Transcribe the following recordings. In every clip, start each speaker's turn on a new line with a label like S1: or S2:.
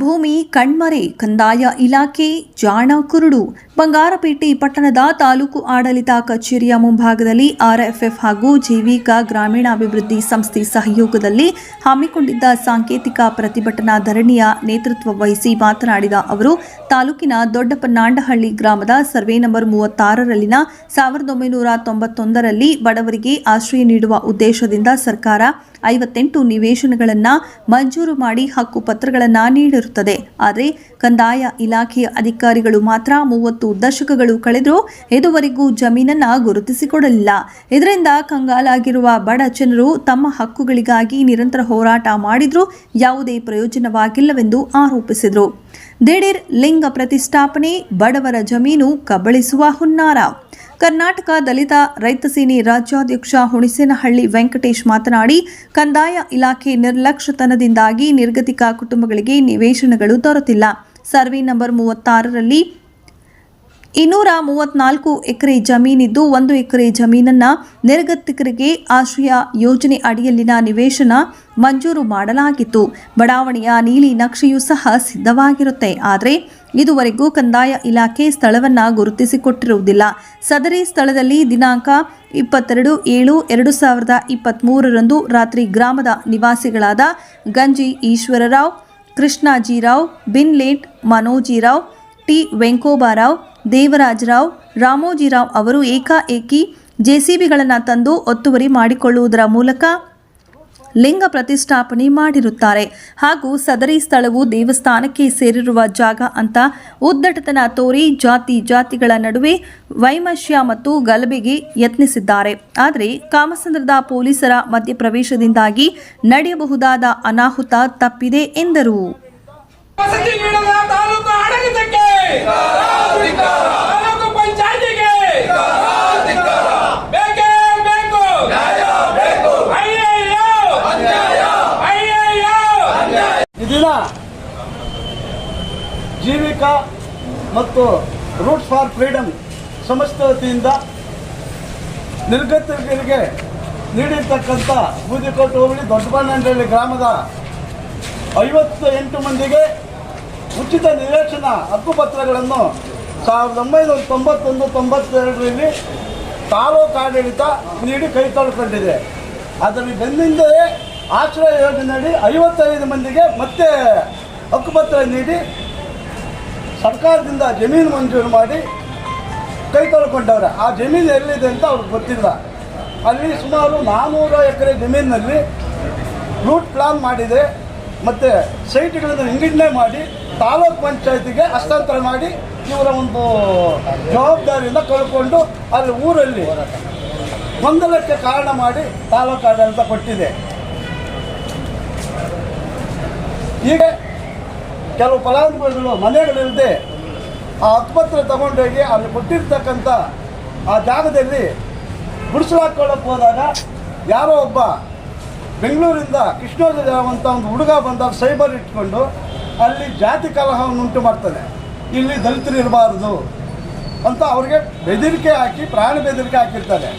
S1: ಭೂಮಿ ಕಣ್ಮರೆ, ಕಂದಾಯ ಇಲಾಖೆ ಜಾಣ ಕುರುಡು. ಬಂಗಾರಪೇಟೆ ಪಟ್ಟಣದ ತಾಲೂಕು ಆಡಳಿತ ಕಚೇರಿಯ ಮುಂಭಾಗದಲ್ಲಿ ಆರ್ಎಫ್ಎಫ್ ಹಾಗೂ ಜೀವಿಕ ಗ್ರಾಮೀಣಾಭಿವೃದ್ಧಿ ಸಂಸ್ಥೆ ಸಹಯೋಗದಲ್ಲಿ ಹಮ್ಮಿಕೊಂಡಿದ್ದ ಸಾಂಕೇತಿಕ ಪ್ರತಿಭಟನಾ ಧರಣಿಯ ನೇತೃತ್ವ ವಹಿಸಿ ಮಾತನಾಡಿದ ಅವರು, ತಾಲೂಕಿನ ದೊಡ್ಡಪನ್ನಾಂಡಹಳ್ಳಿ ಗ್ರಾಮದ ಸರ್ವೆ ನಂಬರ್ 36ರಲ್ಲಿನ 1991ರಲ್ಲಿ ಬಡವರಿಗೆ ಆಶ್ರಯ ನೀಡುವ ಉದ್ದೇಶದಿಂದ ಸರ್ಕಾರ 58 ನಿವೇಶನಗಳನ್ನು ಮಂಜೂರು ಮಾಡಿ ಹಕ್ಕು ಪತ್ರಗಳನ್ನು ನೀಡಿರುತ್ತದೆ. ಆದರೆ ಕಂದಾಯ ಇಲಾಖೆಯ ಅಧಿಕಾರಿಗಳು ಮಾತ್ರ 30 ದಶಕಗಳು ಕಳೆದರೂ ಇದುವರೆಗೂ ಜಮೀನನ್ನು ಗುರುತಿಸಿಕೊಡಲಿಲ್ಲ. ಇದರಿಂದ ಕಂಗಾಲಾಗಿರುವ ಬಡ ಜನರು ತಮ್ಮ ಹಕ್ಕುಗಳಿಗಾಗಿ ನಿರಂತರ ಹೋರಾಟ ಮಾಡಿದರೂ ಯಾವುದೇ ಪ್ರಯೋಜನವಾಗಿಲ್ಲವೆಂದು ಆರೋಪಿಸಿದರು. ದಿಢೀರ್ ಲಿಂಗ ಪ್ರತಿಷ್ಠಾಪನೆ, ಬಡವರ ಜಮೀನು ಕಬಳಿಸುವ ಹುನ್ನಾರ. ಕರ್ನಾಟಕ ದಲಿತ ರೈತ ಸೇನೆ ರಾಜ್ಯಾಧ್ಯಕ್ಷ ಹುಣಸೇನಹಳ್ಳಿ ವೆಂಕಟೇಶ್ ಮಾತನಾಡಿ, ಕಂದಾಯ ಇಲಾಖೆ ನಿರ್ಲಕ್ಷ್ಯತನದಿಂದಾಗಿ ನಿರ್ಗತಿಕ ಕುಟುಂಬಗಳಿಗೆ ನಿವೇಶನಗಳು ದೊರೆತಿಲ್ಲ. ಸರ್ವೆ ನಂಬರ್ 36ರಲ್ಲಿ 234 ಎಕರೆ ಜಮೀನಿದ್ದು 1 ಎಕರೆ ಜಮೀನನ್ನು ನಿರ್ಗತಿಕರಿಗೆ ಆಶ್ರಯ ಯೋಜನೆ ಅಡಿಯಲ್ಲಿನ ನಿವೇಶನ ಮಂಜೂರು ಮಾಡಲಾಗಿತ್ತು. ಬಡಾವಣೆಯ ನೀಲಿ ನಕ್ಷೆಯೂ ಸಹ ಸಿದ್ಧವಾಗಿರುತ್ತೆ. ಆದರೆ ಇದುವರೆಗೂ ಕಂದಾಯ ಇಲಾಖೆ ಸ್ಥಳವನ್ನು ಗುರುತಿಸಿಕೊಟ್ಟಿರುವುದಿಲ್ಲ. ಸದರಿ ಸ್ಥಳದಲ್ಲಿ ದಿನಾಂಕ 22/7/2023ರಂದು ರಾತ್ರಿ ಗ್ರಾಮದ ನಿವಾಸಿಗಳಾದ ಗಂಜಿ ಈಶ್ವರರಾವ್, ಕೃಷ್ಣಾಜಿರಾವ್, ಬಿನ್ಲೇಟ್ ಮನೋಜಿರಾವ್, ಟಿ ವೆಂಕೋಬಾರಾವ್, ದೇವರಾಜರಾವ್, ರಾಮೋಜಿರಾವ್ ಅವರು ಏಕಾಏಕಿ ಜೆಸಿಬಿಗಳನ್ನು ತಂದು ಒತ್ತುವರಿ ಮಾಡಿಕೊಳ್ಳುವುದರ ಮೂಲಕ ಲಿಂಗ ಪ್ರತಿಷ್ಠಾಪನೆ ಮಾಡಿರುತ್ತಾರೆ. ಹಾಗೂ ಸದರಿ ಸ್ಥಳವು ದೇವಸ್ಥಾನಕ್ಕೆ ಸೇರಿರುವ ಜಾಗ ಅಂತ ಉದ್ದಟತನ ತೋರಿ ಜಾತಿಗಳ ನಡುವೆ ವೈಮಶ್ಯ ಮತ್ತು ಗಲಭೆಗೆ ಯತ್ನಿಸಿದ್ದಾರೆ. ಆದರೆ ಕಾಮಸಂದ್ರದ ಪೊಲೀಸರ ಮಧ್ಯಪ್ರವೇಶದಿಂದಾಗಿ ನಡೆಯಬಹುದಾದ ಅನಾಹುತ ತಪ್ಪಿದೆ ಎಂದರು.
S2: ಇದೀನ ಜೀವಿಕ ಮತ್ತು ರೂಟ್ಸ್ ಫಾರ್ ಫ್ರೀಡಮ್ ಸಂಸ್ಥೆ ವತಿಯಿಂದ ನಿರ್ಗತಿಕರಿಗೆ ನೀಡಿರ್ತಕ್ಕಂಥ ಬೂದಿಕೋಟೆ ಹೋಬಳಿ ದೊಡ್ಡಬಣ್ಣಹಳ್ಳಿ ಗ್ರಾಮದ 58 ಮಂದಿಗೆ ಉಚಿತ ನಿವೇಶನ ಹಕ್ಕುಪತ್ರಗಳನ್ನು 1991-92ರಲ್ಲಿ ತಾಲೂಕು ಆಡಳಿತ ನೀಡಿ ಕೈ ತೊಳ್ಕೊಂಡಿದೆ. ಅದರ ಬೆನ್ನಿಂದಲೇ ಆಶ್ರಯ ಯೋಜನೆಯಡಿ 55 ಮಂದಿಗೆ ಮತ್ತೆ ಹಕ್ಕುಪತ್ರ ನೀಡಿ ಸರ್ಕಾರದಿಂದ ಜಮೀನು ಮಂಜೂರು ಮಾಡಿ ಕೈ ತೊಳ್ಕೊಂಡವ್ರೆ. ಆ ಜಮೀನು ಎಲ್ಲಿದೆ ಅಂತ ಅವ್ರಿಗೆ ಗೊತ್ತಿಲ್ಲ. ಅಲ್ಲಿ ಸುಮಾರು 400 ಎಕರೆ ಜಮೀನಿನಲ್ಲಿ ರೂಟ್ ಪ್ಲಾನ್ ಮಾಡಿದೆ ಮತ್ತು ಸೈಟ್ಗಳನ್ನು ವಿಂಗಡಣೆ ಮಾಡಿ ತಾಲೂಕ್ ಪಂಚಾಯತಿಗೆ ಹಸ್ತಾಂತರ ಮಾಡಿ ಇವರ ಒಂದು ಜವಾಬ್ದಾರಿಯಿಂದ ಕಳ್ಕೊಂಡು ಅಲ್ಲಿ ಊರಲ್ಲಿ ಗೊಂದಲಕ್ಕೆ ಕಾರಣ ಮಾಡಿ ತಾಲೂಕು ಆಡಳಿತ ಕೊಟ್ಟಿದೆ. ಹೀಗೆ ಕೆಲವು ಫಲಾನುಭವಿಗಳು ಮನೆಗಳಿಲ್ಲದೆ ಆ ಹಕ್ಕುಪತ್ರ ತಗೊಂಡೋಗಿ ಅಲ್ಲಿ ಕೊಟ್ಟಿರ್ತಕ್ಕಂಥ ಆ ಜಾಗದಲ್ಲಿ ಗುಡಿಸಲಾಕೊಳ್ಳಕ್ಕೆ ಹೋದಾಗ ಯಾರೋ ಒಬ್ಬ ಬೆಂಗಳೂರಿಂದ ಕೃಷ್ಣೋಜ ಅಂತ ಒಂದು ಹುಡುಗ ಬಂದಾಗ ಸೈಬರ್ ಇಟ್ಕೊಂಡು ಅಲ್ಲಿ ಜಾತಿ ಕಲಹವನ್ನು ಉಂಟು ಮಾಡ್ತಾನೆ. ಇಲ್ಲಿ ದಲಿತರು ಇರಬಾರ್ದು ಅಂತ ಅವ್ರಿಗೆ ಬೆದರಿಕೆ ಹಾಕಿ ಪ್ರಾಣ ಬೆದರಿಕೆ ಹಾಕಿರ್ತಾರೆ.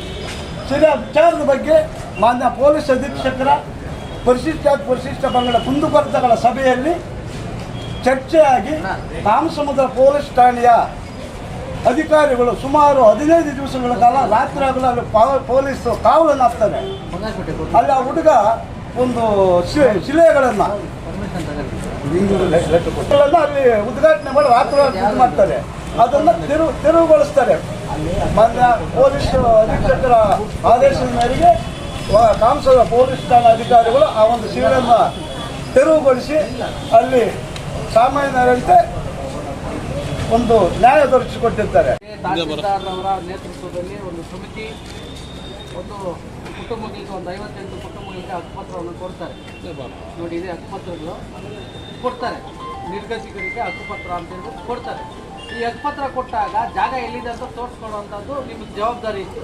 S2: ಸರಿ, ಆ ವಿಚಾರದ ಬಗ್ಗೆ ಮಾನ್ಯ ಪೊಲೀಸ್ ಅಧೀಕ್ಷಕರ ಪರಿಶಿಷ್ಟ ಪಂಗಡ ಕುಂದುಕೊರತೆಗಳ ಸಭೆಯಲ್ಲಿ ಚರ್ಚೆಯಾಗಿ ಕಾಮಸಮುದ್ರ ಪೊಲೀಸ್ ಠಾಣೆಯ ಅಧಿಕಾರಿಗಳು ಸುಮಾರು 15 ದಿವಸಗಳ ಕಾಲ ರಾತ್ರಿ ಆಗಲು ಅಲ್ಲಿ ಪೊಲೀಸರು ಕಾವಲನ್ನು ಹಾಕ್ತಾರೆ. ಅಲ್ಲಿ ಆ ಹುಡುಗ ಒಂದು ಶಿಲೆಗಳನ್ನು ಅಲ್ಲಿ ಉದ್ಘಾಟನೆ ಮಾಡಿ ರಾತ್ರಿ ಮಾಡ್ತಾರೆ. ಅದನ್ನು ತೆರವುಗೊಳಿಸ್ತಾರೆ. ಮಾನ್ಯ ಪೊಲೀಸ್ ಅಧೀಕ್ಷಕರ ಆದೇಶದ ಮೇರೆಗೆ ಕಾಮಸಮುದ್ರ ಪೊಲೀಸ್ ಠಾಣಾ ಅಧಿಕಾರಿಗಳು ಆ ಒಂದು ಶಿಲೆಯನ್ನು ತೆರವುಗೊಳಿಸಿ ಅಲ್ಲಿ ಸಾಮಾನ್ಯರಂತೆ ಒಂದು ನ್ಯಾಯ ದೊರಕಿಸಿಕೊಟ್ಟಿರ್ತಾರೆ.
S3: ತಹಸೀಲ್ದಾರ್ರವರ ನೇತೃತ್ವದಲ್ಲಿ ಒಂದು ಸಮಿತಿ ಒಂದು ಕುಟುಂಬಗಳಿಗೆ ಒಂದು 58 ಕುಟುಂಬಗಳಿಗೆ ಹಕ್ಕುಪತ್ರವನ್ನು ಕೊಡ್ತಾರೆ. ನೋಡಿ, ಇದೆ ಹಕ್ಕುಪತ್ರಗಳು ಕೊಡ್ತಾರೆ. ನಿರ್ಗತಿಕರಿಗೆ ಹಕ್ಕುಪತ್ರ ಅಂತ ಹೇಳ್ಬಿಟ್ಟು ಕೊಡ್ತಾರೆ. ಈ ಹಕ್ಕುಪತ್ರ ಕೊಟ್ಟಾಗ ಜಾಗ ಎಲ್ಲಿದೆ ಅಂತ ತೋರಿಸ್ಕೊಳ್ಳುವಂಥದ್ದು ನಿಮಗೆ ಜವಾಬ್ದಾರಿ ಇತ್ತು.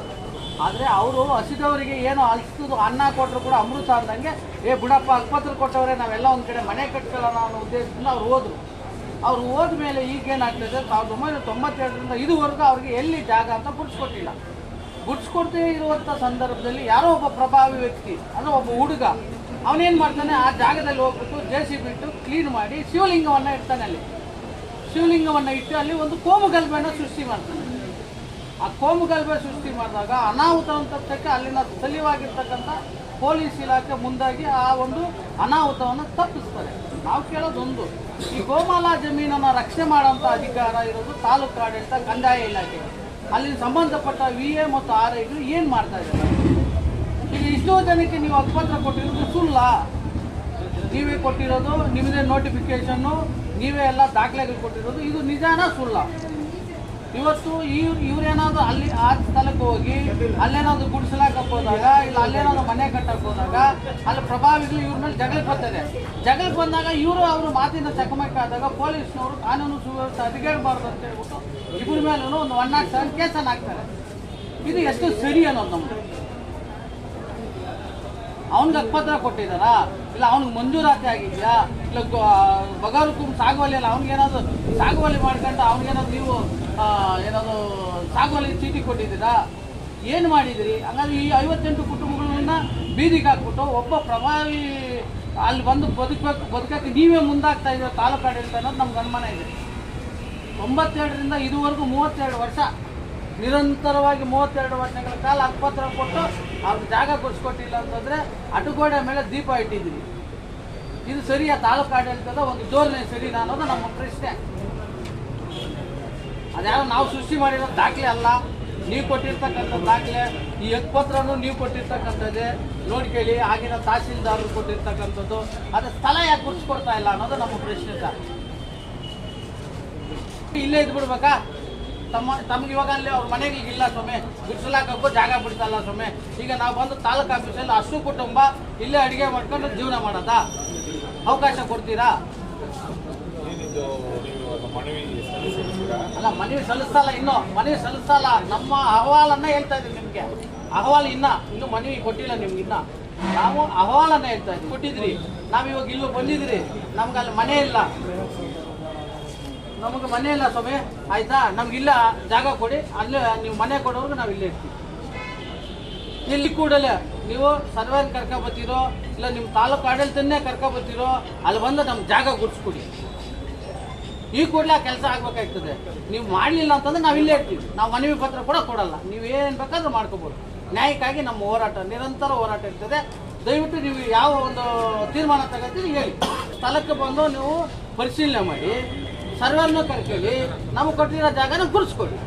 S3: ಆದರೆ ಅವರು ಹಸಿದವರಿಗೆ ಏನೋ ಅಲ್ಸದು ಅನ್ನ ಕೊಟ್ಟರು ಕೂಡ ಅಮೃತ ಅಂದಂಗೆ ಬಿಡಪ್ಪ ಹಕ್ಕುಪತ್ರ ಕೊಟ್ಟವರೇ ನಾವೆಲ್ಲ ಒಂದು ಕಡೆ ಮನೆ ಕಟ್ಕೊಳ್ಳೋಣ ಅನ್ನೋ ಉದ್ದೇಶದಿಂದ ಅವ್ರು ಹೋದರು. ಅವ್ರು ಹೋದ ಮೇಲೆ ಈಗೇನಾಗ್ತದೆ, 1992ರಿಂದ ಇದುವರೆಗೂ ಅವ್ರಿಗೆ ಎಲ್ಲಿ ಜಾಗ ಅಂತ ಗುರ್ಸ್ಕೊಟ್ಟಿಲ್ಲ. ಗುರ್ಸ್ಕೊಡ್ತೇ ಇರುವಂಥ ಸಂದರ್ಭದಲ್ಲಿ ಯಾರೋ ಒಬ್ಬ ಪ್ರಭಾವಿ ವ್ಯಕ್ತಿ ಅಂದರೆ ಒಬ್ಬ ಹುಡುಗ ಅವನೇನು ಮಾಡ್ತಾನೆ, ಆ ಜಾಗದಲ್ಲಿ ಹೋಗ್ಬಿಟ್ಟು JCB ಬಿಟ್ಟು ಕ್ಲೀನ್ ಮಾಡಿ ಶಿವಲಿಂಗವನ್ನು ಇಡ್ತಾನೆ. ಅಲ್ಲಿ ಶಿವಲಿಂಗವನ್ನು ಇಟ್ಟು ಅಲ್ಲಿ ಒಂದು ಕೋಮುಗಲಭೆಯನ್ನು ಸೃಷ್ಟಿ ಮಾಡ್ತಾನೆ. ಆ ಕೋಮುಗಲಭೆ ಸೃಷ್ಟಿ ಮಾಡಿದಾಗ ಅನಾಹುತವನ್ನು ತಪ್ಪಕ್ಕೆ ಅಲ್ಲಿನ ಸ್ಥಳೀಯವಾಗಿರ್ತಕ್ಕಂಥ ಪೊಲೀಸ್ ಇಲಾಖೆ ಮುಂದಾಗಿ ಆ ಒಂದು ಅನಾಹುತವನ್ನು ತಪ್ಪಿಸ್ತಾರೆ. ನಾವು ಕೇಳೋದೊಂದು, ಈ ಗೋಮಾಲಾ ಜಮೀನನ್ನು ರಕ್ಷಣೆ ಮಾಡೋಂಥ ಅಧಿಕಾರ ಇರೋದು ತಾಲೂಕು ಆಡಳಿತ, ಕಂದಾಯ ಇಲಾಖೆ. ಅಲ್ಲಿ ಸಂಬಂಧಪಟ್ಟ VA ಮತ್ತು RIಗಳು ಏನು ಮಾಡ್ತಾ ಇದ್ದಾರೆ? ಈಗ ಇಷ್ಟೋ ಜನಕ್ಕೆ ನೀವು ಹಕ್ಕುಪತ್ರ ಕೊಟ್ಟಿರೋದು ಸುಳ್ಳ. ನೀವೇ ಕೊಟ್ಟಿರೋದು, ನಿಮ್ಮದೇ ನೋಟಿಫಿಕೇಷನ್ನು, ನೀವೇ ಎಲ್ಲ ದಾಖಲೆಗಳು ಕೊಟ್ಟಿರೋದು, ಇದು ನಿಜಾನ ಸುಳ್ಳ? ಇವತ್ತು ಇವ್ರೇನಾದ್ರು ಅಲ್ಲಿ ಆ ಸ್ಥಳಕ್ಕೆ ಹೋಗಿ ಅಲ್ಲೇನಾದ್ರು ಗುಡಿಸಲಾಕ ಹೋದಾಗ, ಇಲ್ಲ ಅಲ್ಲೇನಾದ್ರು ಮನೆ ಕಟ್ಟಕ್ಕೆ ಹೋದಾಗ ಅಲ್ಲಿ ಪ್ರಭಾವಿಗಳು ಇವ್ರ ಮೇಲೆ ಜಗಳಕ್ಕೆ ಬರ್ತದೆ. ಜಗಳಕ್ಕೆ ಬಂದಾಗ ಅವರು ಮಾತಿನ ಚಕಮಕಿ ಆದಾಗ ಪೊಲೀಸ್ನವರು ಕಾನೂನು ಸುವ್ಯವಸ್ಥೆ ಹದಗೆಡಬಾರ್ದು ಅಂತ ಹೇಳ್ಬಿಟ್ಟು ಇಬ್ಬರ ಮೇಲೂ ಒಂದು 107 ಕೇಸನ್ನು ಹಾಕ್ತಾರೆ. ಇದು ಎಷ್ಟು ಸರಿ ಅನ್ನೋದು ನಮ್ಗೆ. ಅವ್ನಿಗೆ ಹಕ್ಕುಪತ್ರ ಕೊಟ್ಟಿದ್ದಾರಾ, ಇಲ್ಲ ಅವ್ನಿಗೆ ಮಂಜೂರಾತಿ ಆಗಿದೆಯಾ, ಇಲ್ಲ ಬಗಾರುಕುಂ ಸಾಗುವಳಿ ಅಲ್ಲ, ಅವ್ನಿಗೇನಾದ್ರು ಸಾಗುವಳಿ ಮಾಡ್ಕೊಂಡು ಅವ್ನಿಗೇನಾದ್ರು ನೀವು ಏನಾದ್ರು ಸಾಗುವಳಿ ಚೀಟಿ ಕೊಟ್ಟಿದ್ದೀರಾ, ಏನು ಮಾಡಿದಿರಿ? ಹಂಗಾದ್ರೆ ಈ 58 ಕುಟುಂಬಗಳನ್ನ ಬೀದಿಗೆ ಹಾಕ್ಬಿಟ್ಟು ಒಬ್ಬ ಪ್ರಭಾವಿ ಅಲ್ಲಿ ಬಂದು ಬದುಕಕ್ಕೆ ನೀವೇ ಮುಂದಾಗ್ತಾ ಇದ್ದೀರ ತಾಲೂಕು ಆಡಳಿತ ಅನ್ನೋದು ನಮ್ಗೆ ಅನುಮಾನ ಇದೆ. 97ರಿಂದ ಇದುವರೆಗೂ 32 ವರ್ಷ ನಿರಂತರವಾಗಿ 32 ವರ್ಷಗಳ ಕಾಲ ಹಕ್ಕುಪತ್ರ ಕೊಟ್ಟು ಅವ್ರಿಗೆ ಜಾಗ ಕೊಡಿಸ್ಕೊಟ್ಟಿಲ್ಲ ಅಂತಂದರೆ ಅಡ್ಡಗೋಡೆ ಮೇಲೆ ದೀಪ ಇಟ್ಟಿದ್ದೀವಿ. ಇದು ಸರಿಯಾ? ತಾಲೂಕು ಆಡಳಿತದ ಒಂದು ಧೋರಣೆ ಸರಿನಾ ಅನ್ನೋದು ನಮ್ಮ ಪ್ರಶ್ನೆ. ಅದ್ಯಾವ ನಾವು ಸೃಷ್ಟಿ ಮಾಡಿರೋ ದಾಖಲೆ ಅಲ್ಲ, ನೀವು ಕೊಟ್ಟಿರ್ತಕ್ಕಂಥ ದಾಖಲೆ. ಈ ಹಕ್ಕುಪತ್ರನೂ ನೀವು ಕೊಟ್ಟಿರ್ತಕ್ಕಂಥದ್ದೇ ನೋಡ್ಕೊಳ್ಳಿ. ಆಗಿನ ತಹಸೀಲ್ದಾರರು ಕೊಟ್ಟಿರ್ತಕ್ಕಂಥದ್ದು, ಅದು ಸ್ಥಳ ಯಾಕೆ ಗುರುತಿಸ್ಕೊಡ್ತಾ ಇಲ್ಲ ಅನ್ನೋದು ನಮ್ಮ ಪ್ರಶ್ನೆ ಸರ್. ಇಲ್ಲೇ ಇದ್ಬಿಡ್ಬೇಕಾ? ತಮ್ಗೆ ಇವಾಗ ಅಲ್ಲಿ ಅವ್ರ ಮನೆಗಳಿಗಿಲ್ಲ ಸ್ವಾಮಿ, ಬಿಡಿಸಲಾಕಕ್ಕೂ ಜಾಗ ಬಿಡ್ತಲ್ಲ ಸ್ವಾಮಿ. ಈಗ ನಾವು ಬಂದು ತಾಲೂಕು ಆಫೀಸಲ್ಲಿ ಅಷ್ಟು ಕುಟುಂಬ ಇಲ್ಲೇ ಅಡುಗೆ ಮಾಡ್ಕೊಂಡು ಜೀವನ ಮಾಡೋದಾ? ಅವಕಾಶ ಕೊಡ್ತೀರಾ? ಅಲ್ಲ, ಮನವಿ ಸಲ್ಲಿಸ್ತಲ್ಲ, ಇನ್ನೂ ಮನವಿ ಸಲ್ಲಿಸ್ತಲ್ಲ. ನಮ್ಮ ಅಹವಾಲನ್ನ ಹೇಳ್ತಾ ಇದ್ದೀವಿ ನಿಮಗೆ. ಅಹವಾಲು ಇನ್ನೂ ಮನವಿ ಕೊಟ್ಟಿಲ್ಲ ನಿಮ್ಗೆ. ನಾವು ಅಹವಾಲನ್ನ ಹೇಳ್ತಾ ಇದ್ದೀವಿ. ಕೊಟ್ಟಿದ್ರಿ, ನಾವು ಇವಾಗ ಇಲ್ಲೂ ಬಂದಿದ್ರಿ, ನಮ್ಗೆ ಅಲ್ಲಿ ಮನೆ ಇಲ್ಲ. ನಮಗೆ ಮನೆ ಇಲ್ಲ ಸ್ವಾಮಿ, ಆಯ್ತಾ? ನಮ್ಗಿಲ್ಲ ಜಾಗ ಕೊಡಿ, ಅಲ್ಲೇ ನೀವು ಮನೆ ಕೊಡೋರ್ಗು ನಾವು ಇಲ್ಲೇ ಇರ್ತೀವಿ. ಇಲ್ಲಿ ಕೂಡಲೇ ನೀವು ಸರ್ವೇನ ಕರ್ಕೊಬತ್ತೀರೋ, ಇಲ್ಲ ನಿಮ್ಮ ತಾಲೂಕು ಆಡಳಿತನ್ನೇ ಕರ್ಕೊಬತ್ತೀರೋ, ಅಲ್ಲಿ ಬಂದು ನಮ್ಗೆ ಜಾಗ ಗುರ್ಸ್ಕೊಡಿ. ಈ ಕೂಡಲೇ ಕೆಲಸ ಆಗ್ಬೇಕಾಗ್ತದೆ. ನೀವು ಮಾಡಲಿಲ್ಲ ಅಂತಂದ್ರೆ ನಾವು ಇಲ್ಲೇ ಇರ್ತೀವಿ. ನಾವು ಮನವಿ ಪತ್ರ ಕೂಡ ಕೊಡಲ್ಲ. ನೀವೇನು ಬೇಕಾದ್ರೂ ಮಾಡ್ಕೋಬೋದು. ನ್ಯಾಯಕ್ಕಾಗಿ ನಮ್ಮ ಹೋರಾಟ, ನಿರಂತರ ಹೋರಾಟ ಇರ್ತದೆ. ದಯವಿಟ್ಟು ನೀವು ಯಾವ ಒಂದು ತೀರ್ಮಾನ ತಗೋತೀರಿ ಹೇಳಿ. ಸ್ಥಳಕ್ಕೆ ಬಂದು ನೀವು ಪರಿಶೀಲನೆ ಮಾಡಿ, ಸರ್ವೇರ್ನೂ ಕರ್ಕೊಳ್ಳಿ, ನಮಗೆ ಕೊಟ್ಟಿರೋ ಜಾಗನ ಗುರುಸ್ಕೊಡಿ.